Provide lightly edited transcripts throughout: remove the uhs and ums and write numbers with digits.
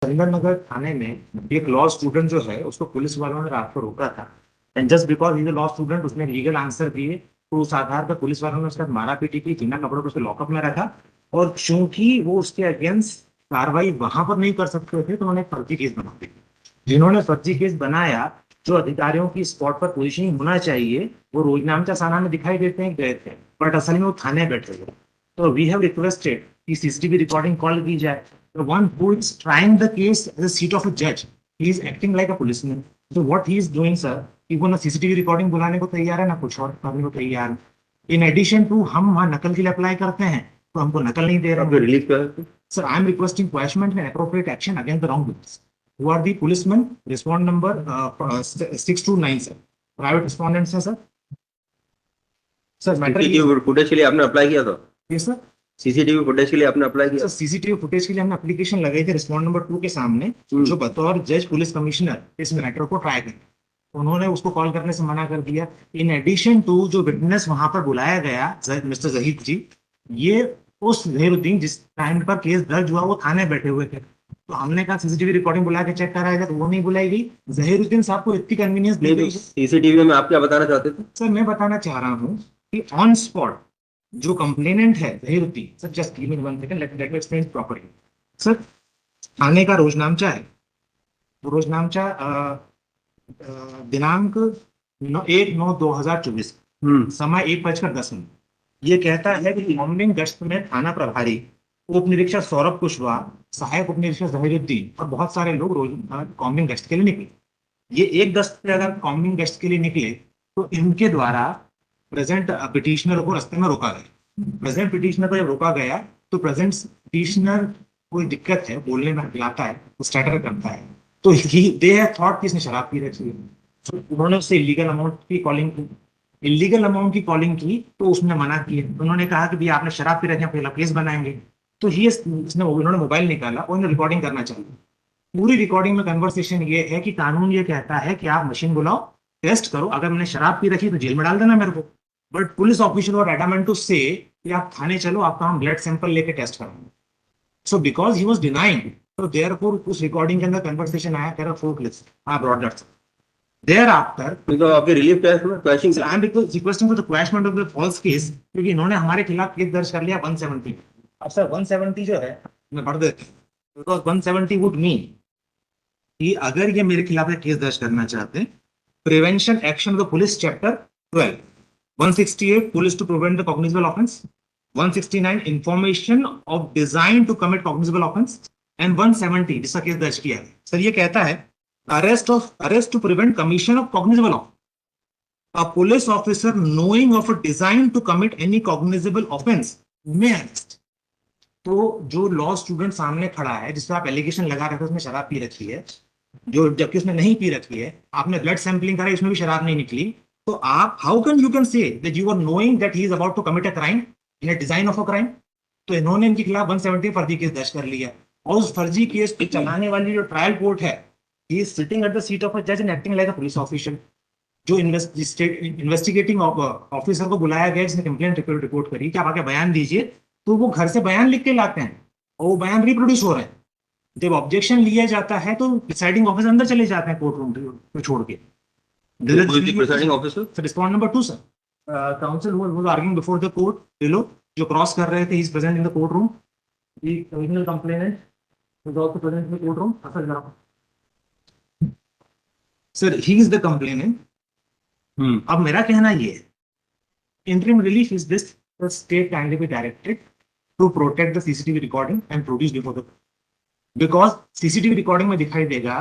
चंदन नगर थाने में एक law student जो है उसको पुलिस वालों ने रात को रोका था। And just because is law student उसने लीगल आंसर दिए, तो उस आधार पर पुलिस वालों ने उसका मारा पीटी की, बिना कपड़ों को उसको लॉकअप में रखा। और चूंकि वो उसके अगेंस्ट कार्रवाई वहां पर नहीं कर सकते थे, तो उन्होंने फर्जी केस बना दिया। जिन्होंने फर्जी केस बनाया, जो अधिकारियों की स्पॉट पर पोजीशनिंग होना चाहिए, वो रोजनामचा थाना में दिखाई देते हैं गए थे, बट असल में वो थाने बैठे हुए। तो वी हैव रिक्वेस्टेड कि सीसीटीवी रिकॉर्डिंग कॉल की जाए। The one who is trying the case as a seat of a judge, he is acting like a policeman. So what he is doing, sir, कि वो ना CCTV recording बुलाने को तैयार है, ना कुछ और करने को तैयार है। इन एडिशन टू हम वहाँ नकल के लिए अप्लाई करते हैं, तो हमको नकल नहीं दे रहे आपने हैं। रिलीफ क्या है? Sir, I am requesting quashment and appropriate action against the wrong witness who are the policeman. Respond number 629 sir, private respondents हैं sir. Sir matter CCTV footage के लिए आपने अप्लाई किया था? ये सर, सीसीटीवी फुटेज के लिए आपने अप्लाई किया? सर सीसीटीवी फुटेज के लिए हमने एप्लीकेशन लगाई थी रिस्पॉन्ड नंबर 2 के सामने, जो बतौर जज पुलिस कमिश्नर इस मैटर को ट्राई करें। उन्होंने उसको कॉल करने से मना कर दिया। इन एडिशन टू जो विटनेस वहां पर बुलाया गया मिस्टर जहीद जी, ये उस जहीरुद्दीन जिस टाइम पर केस दर्ज हुआ वो थाने बैठे हुए थे, तो हमने कहा सीसीटीवी रिकॉर्डिंग बुला के चेक कराया जाए, तो वो नहीं बुलाई गई। जहीरुद्दीन साहब को इतनी कन्वीनियंस दी गई। सीसीटीवी में आप क्या बताना चाहते थे? सर मैं बताना चाह रहा हूँ कि ऑन स्पॉट जो कंप्लेनेंट है Zaheeruddin sir, just give me one second, let me explain properly. Sir थाने का रोजनामचा है, वो रोजनामचा दिनांक 1/9/2024, समय 1:10। ये कहता है कि मॉर्निंग गश्त में थाना प्रभारी उप निरीक्षक सौरभ कुशवाहा, सहायक उप निरीक्षक जहीरुद्दीन और बहुत सारे लोग रोज कॉम्बिंग गश्त के लिए निकले। ये 1:10 पे अगर कॉम्बिंग गश्त के लिए निकले, तो इनके द्वारा प्रेजेंट पिटिशनर को रास्ते में रोका गया। प्रेजेंट पिटिशनर को जब रोका गया, तो प्रेजेंट पिटिशनर कोई दिक्कत है, बोलने में हकलाता है, वो स्टटर करता है, तो दे हैव थॉट कि इसने शराब पी रखी है। तो उन्होंने उससे इलीगल अमाउंट की कॉलिंग की। इलीगल अमाउंट की कॉलिंग की तो उसने मना किया। उन्होंने कहा कि भैया आपने शराब पी रखी है, पहला केस बनाएंगे। तो ही इसने उन्होंने मोबाइल निकाला और उन्होंने रिकॉर्डिंग करना चाहिए। पूरी रिकॉर्डिंग में कन्वर्सेशन ये है कि कानून ये कहता है कि आप मशीन बुलाओ, टेस्ट करो, अगर मैंने शराब पी रखी तो जेल में डाल देना मेरे को। बट पुलिस ऑफिशियल और एडामेंट टू से कि आप थाने चलो, आपका हम ब्लड सैंपल लेके टेस्ट करेंगे। So because he was denying, तो देयरफॉर उस रिकॉर्डिंग के अंदर कन्वर्सेशन आया, कह रहा four clips I brought that. Thereafter तो आपके रिलीफ क्या है? Question I am requesting for the quashment of the false case, क्योंकि इन्होंने हमारे खिलाफ केस दर्ज कर लिया 170। अब सर 170 जो है मैं पढ़ देता हूं, बिकॉज 170 वुड मीन कि अगर ये मेरे खिलाफ केस दर्ज करना चाहते हैं, prevention action of the police chapter 12, 168 police to prevent the cognizable offence, 169 information of design to commit cognizable offence, and 170 जिसका केस दर्ज किया है सर, ये कहता है arrest to prevent commission of cognizable offence, a police officer knowing of a design to commit any cognizable offense may arrest। तो जो law student सामने खड़ा है, जिससे आप एलिगेशन लगा रहे थे उसने शराब पी रखी है, जो जबकि उसने नहीं पी रखी है, आपने ब्लड सैंपलिंग करा, इसमें भी शराब नहीं निकली, तो आप how can you can say that you are knowing that he is about to commit a crime in a design of a crime. तो इन्होंने इनके खिलाफ 170 फर्जी केस दर्ज कर लिया, और उस फर्जी केस को चलाने वाली जो ट्रायल कोर्ट है, he is sitting at the seat of a जज and acting like a police official. जो इन्वेस्टिगेटिंग ऑफिसर को बुलाया गया जिसने कंप्लेंट रिपोर्ट करी कि आप आके बयान दीजिए, तो वो घर से बयान लिख के लाते हैं और वो बयान रिप्रोड्यूस हो रहे हैं। जब ऑब्जेक्शन लिया जाता है तो प्रिसाइडिंग ऑफिसर अंदर चले जाते हैं कोर्ट रूम को छोड़ के। Presiding officer? Respond number 2 sir, counsel was arguing before the court, ये लोग जो क्रॉस कर रहे थे, he is present in the court room, the original complainant is also present in the court room. Sir he is the complainant. अब मेरा कहना ये है, interim relief is this: the state kindly be directed to protect the CCTV recording and produce before the, because CCTV recording में दिखाई देगा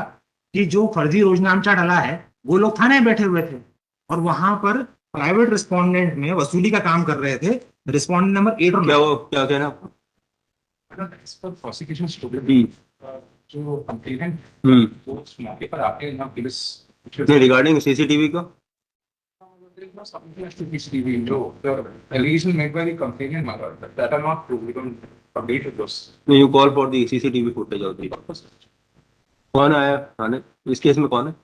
कि जो फर्जी रोजनामचा डाला है वो लोग थाने बैठे हुए थे, और वहां पर प्राइवेट रिस्पोंडेंट में वसूली का काम कर रहे थे। रिस्पोंडेंट नंबर 8 और क्या वो क्या कहना आपको? प्रोसिक्यूशन स्टूडेंट जो कंप्लेनेंट वो उस मौके पर आके ना पुलिस रिगार्डिंग सीसीटीवी का there is no submission to CCTV. No, the allegation made by the complainant mother that are not true. We don't agree with those. You call for the CCTV footage of the. कौन आया थाने इस case में? कौन है?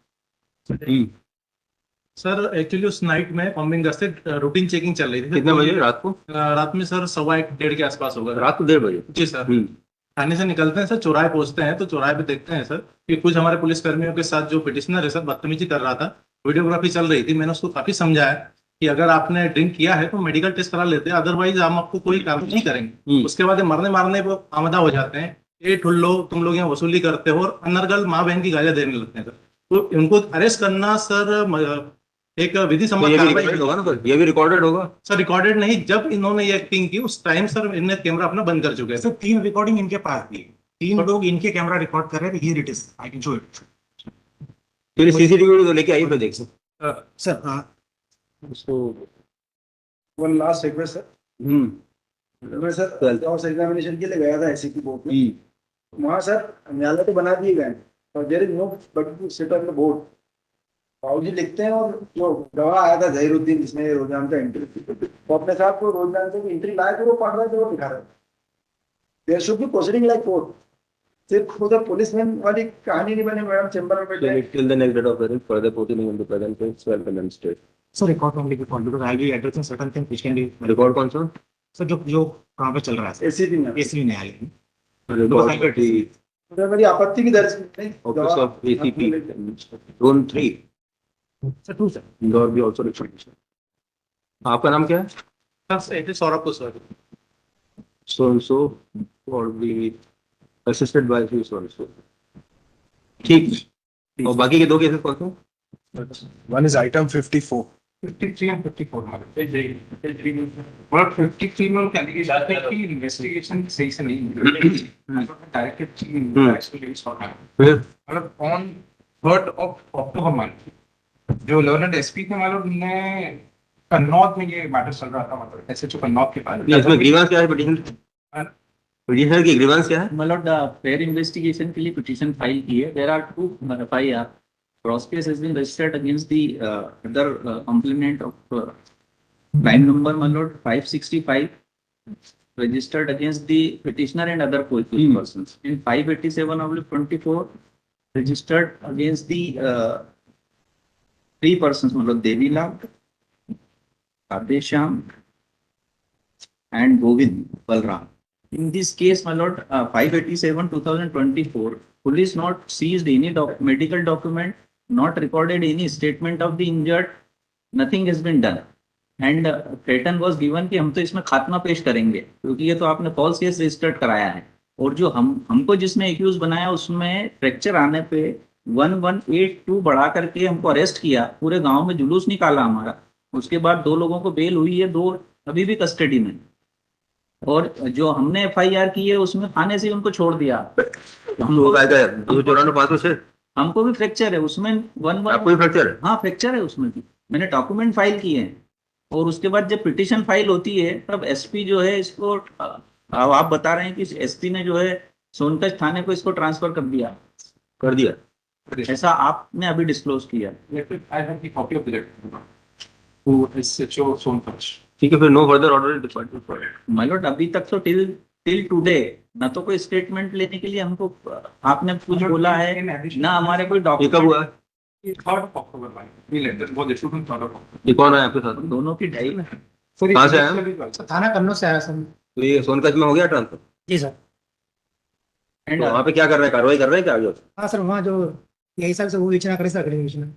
Sir actually उस night में combing गश्त routine checking चल रही थी। कितने बजे रात को? रात में सर 1:15 1:30 के आसपास होगा। रात को 1:30 बजे? जी सर। थाने से निकलते हैं सर, चौराहे पहुंचते हैं तो चौराहे पे देखते हैं सर कि कुछ हमारे पुलिस कर्मियों के साथ जो पिटिशनर है सर बदतमीजी कर रहा था। वीडियोग्राफी चल रही थी, मैंने उसको काफी समझाया कि अगर आपने ड्रिंक किया है तो मेडिकल टेस्ट करा लेते हैं, अदरवाइज हम आपको कोई कार्रवाई नहीं करेंगे। उसके बाद ये मरने मारने पर आमदा हो जाते हैं, ये ठुल्लो तुम लोग यहाँ वसूली करते हो, और अनर्गल माँ बहन की गालियां देने लगते हैं सर। तो इनको अरेस्ट करना सर एक विधि तो सम्मत ये भी कार्रवाई रिकॉर्डेड होगा ना सर, ये भी रिकॉर्डेड होगा। सर। रिकॉर्डेड नहीं, जब इन्होंने ये एक्टिंग की उस टाइम सर इन्हें कैमरा अपना बंद कर चुके थे। सर 3 रिकॉर्डिंग इनके पास थी, 3 लोग इनके कैमरा रिकॉर्ड कर रहे थे, here it is, I can show it. फिर सीसीटीवी तो लेके आइए फिर देख सकते सर उसको। वन लास्ट रिक्वेस्ट सर, मैं सर क्रॉस एग्जामिनेशन के लिए गया था एससीपी बोर्ड में। वहाँ सर न्यायालय तो बना दिए गए और there is no but to sit on the board. बाबूजी लिखते हैं और जो गवाह आया था जहीरुद्दीन जिसने रोजान का एंट्री, वो अपने साथ को रोजान से एंट्री लाया तो वो पढ़ रहा था, वो दिखा रहा था। There should be proceeding like court. सिर्फ उधर पुलिसमैन वाली कहानी नहीं बनी मैडम चैम्बर में बैठे। till the next date of hearing further proceeding in the present case shall be demonstrated. Sir record only record, because I will be addressing certain things which can be record कौन सा? Sir जो कहाँ पे चल रहा है SCP में SV न्यायालय में। रिकॉर्ड ऑफ द उधर मेरी आपत्ति की दर्ज नहीं office of ACP zone 3 sir 2 sir. Indore भी आल्सो रिकॉर्ड। आपका नाम क्या है? Sir it is Saurabh Kushwaha. So and so or be assisted by so and so. ठीक। और बाकी के 2 केसेस कौन से? One is item 54. 53 and 54 और 53 में क्या लिखा जाता है कि इन्वेस्टिगेशन सही से नहीं हुई, डायरेक्टेड इन्वेस्टिगेशन हो रहा है। फिर मतलब on 3rd of October month जो लर्नड एसपी थे मतलब ने कन्नौज में ये मैटर चल रहा था, मतलब एसएचओ कन्नौज के पास। इसमें ग्रीवांस क्या है? पिटिशनर की ग्रीवांस क्या है? मतलब फेयर इन्वेस्टिगेशन के लिए पिटीशन फाइल की है। There are 2 FIR. Cross case has been registered against the other complainant of crime number मतलब 565 registered against the petitioner and other accused persons. In 587/24 registered against the 3 persons मतलब Devilal, Adesham and Govind Balram. In this case, my lord, 587/2024, police not seized any medical document, not recorded any statement of the injured, nothing has been done. And threaten was given कि हम तो इसमें खात्मा पेश करेंगे क्योंकि ये तो आपने फॉल्स केस रजिस्टर्ड कराया है। और जो हमको जिसमें एक्यूज बनाया उसमें फ्रैक्चर आने पे 1182 बढ़ा करके हमको अरेस्ट किया, पूरे गांव में जुलूस निकाला हमारा। उसके बाद 2 लोगों को बेल हुई है, 2 अभी भी कस्टडी में। और जो हमने FIR की है उसमें थाने से उनको छोड़ दिया। हमको क्या है? 294 हमको भी फ्रैक्चर है उसमें। आपको भी फ्रैक्चर है? हाँ फ्रैक्चर है उसमें भी, मैंने डॉक्यूमेंट फाइल किए हैं। और उसके बाद जब पिटीशन फाइल होती है तब एसपी जो है इसको आप बता रहे हैं कि एसपी ने जो है सोनकच थाने को इसको ट्रांसफर कर दिया, ऐसा आपने अभी डिस्क्लोज किया। I have the copy of the letter to SHO Sonkach. ठीक है, फिर no further order department for my lord अभी तक तो टिल टुडे ना तो कोई स्टेटमेंट लेने के लिए हमको आपने कुछ बोला है ना हमारे कोई ये कब डॉक्यूमेंट। हुआ है? 3rd of October में ये लेटर वो issued on 3rd of October। ये कौन है आपके साथ? दोनों की डाई में। कहाँ से आया? थाना कन्नौज से आया सर। तो ये सोनकच में हो गया ट्रांसफर? Ji sir. एंड तो वहाँ पे क्या कर रहे हैं? कार्रवाई कर रहे हैं क्या आगे? हाँ सर, वहाँ जो यही सर से वो विचार करे सर, अगले विचार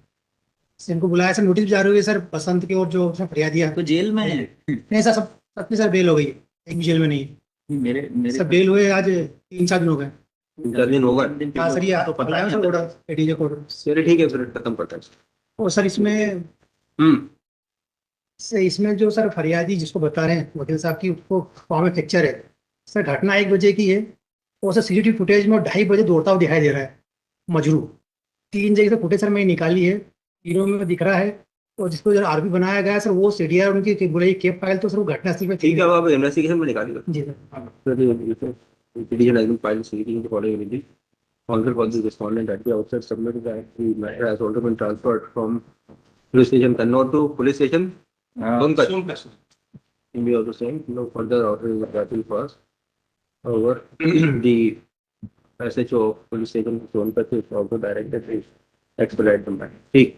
इनको बुलाया सर, नोटिस भी जारी हुई है सर बसंत की और जो उसने फरियादिया तो जेल में है। नहीं सर, सब अपनी सर बेल हो गई है, एक भी जेल में नहीं है। मेरे सर बेल हुए आज 3-4 दिन हो गए। 3-4 दिन होगा। हाँ सर, ये तो पता है सर ऑर्डर एडीजे कोड। चलिए ठीक है, फिर खत्म करता है। और सर इसमें इसमें जो सर फरियादी जिसको बता रहे हैं वकील साहब की, उसको पाँव में फ्रैक्चर है सर। घटना 1 बजे की है और सर CCTV फुटेज में 2:30 बजे दौड़ता हुआ दिखाई दे रहा है मजरू। 3 जगह से फुटेज सर मैंने निकाली है, तीनों में दिख रहा है। और जिसको जो आरपी बनाया गया है सर वो CDR उनकी बोले केप फाइल, तो सर वो घटनास्थल में ठीक है, अब इन्वेस्टिगेशन में निकालिएगा। जी sir. Petition has been filed seeking the following relief. Also for the respondent at the outset submitted that the matter has already been transferred from police station Kannauj to police station Sonkach. We also saying no further order is available for us. However, the SHO of police station Sonkach is also directed to expedite the matter. ठीक।